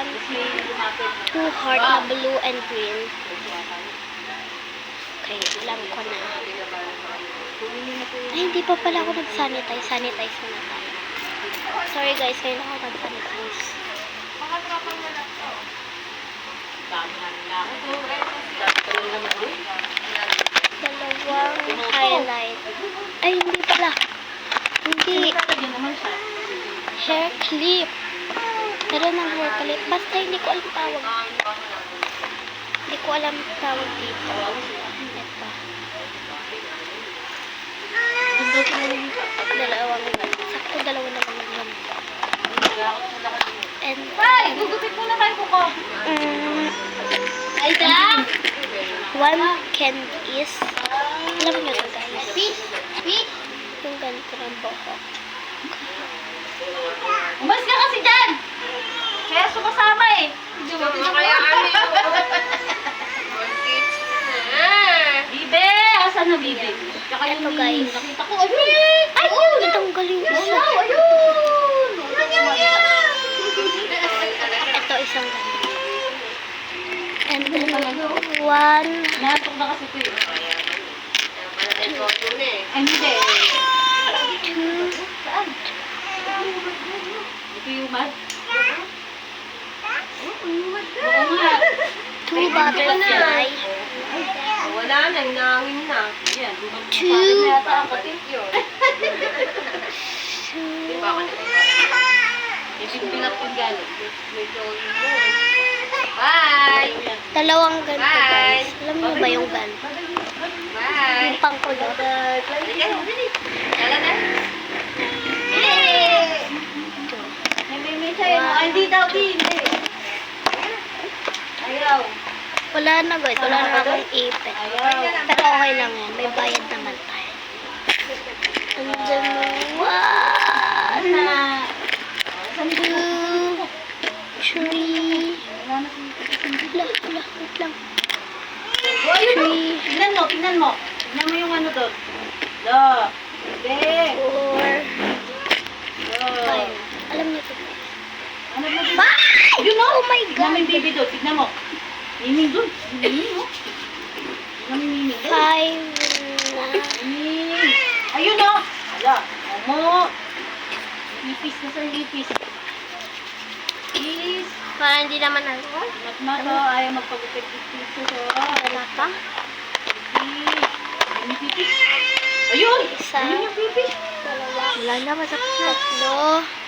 1, 2 heart na blue and green. Okay, alam ko na. Ay, hindi pa pala ako nag-sanitize. Sanitize muna tayo. Sorry guys, ngayon ako nag-sanitize. Dalawang highlight. Ay, hindi pala. Hindi. Hair clip. Meron ng hair clip. Basta hindi ko alam tawag. Hindi ko alam tawag dito. Ito. Dalawang ganun. Sakto dalawa na lang ganun. And Ay, gugupit muna tayo ko. Ay, da! one candy is, alam nyo to guys. Fish? Yung ganito ng buhok. Umalis ka kasi dyan! Kaya sumasama eh. Kaya ano yun? Bibe! Asan na Bibe? Tsaka Eto, yung guys. nakita ko. Ayun! Ayun! Natanggal yung isa. Ayun! Ito isang ganito. And then, one, Natok na kasi ito eh. Ay, hindi. two, Saan? Ito yung mad? Oo nga. two butterfly, Wala na, nangin na. Ayan. two, Kapatid yun. Di ba ako Ipinpilat yung galing. Bye! dalawang ganito guys. Alam mo ba yung gan? Bye! Yung pangkulot. Dali, dali. Dala na. May sa'yo. Ay, hindi daw, hindi. Ayaw. Wala na guys. Wala na akong ipit. Ayaw. Pero okay lang yan. May bayad naman tayo. And then, one, Na. two, three. Wait lang. Oh, ayun o. Tingnan mo. Tingnan mo yung ano doon. Do. Hindi. Four, Do. five. Alam niyo ito. Ano mo doon? Bye! Yun o. Oh my Tingnan mo God! yung baby doon. Tingnan mo. Miming doon. Miming o. Tingnan mo yung miming doon. Five na. Miming. Ayun o. Ala. Omo. Lipis na sa lipis. Lipis. Parang hindi naman ako. Matmato. Ayaw magpagupit-lipis ito. Wala pa. Lipis. Ayun. Isa. Ayun yung lipis. Dalawa. Wala na. Tatlo.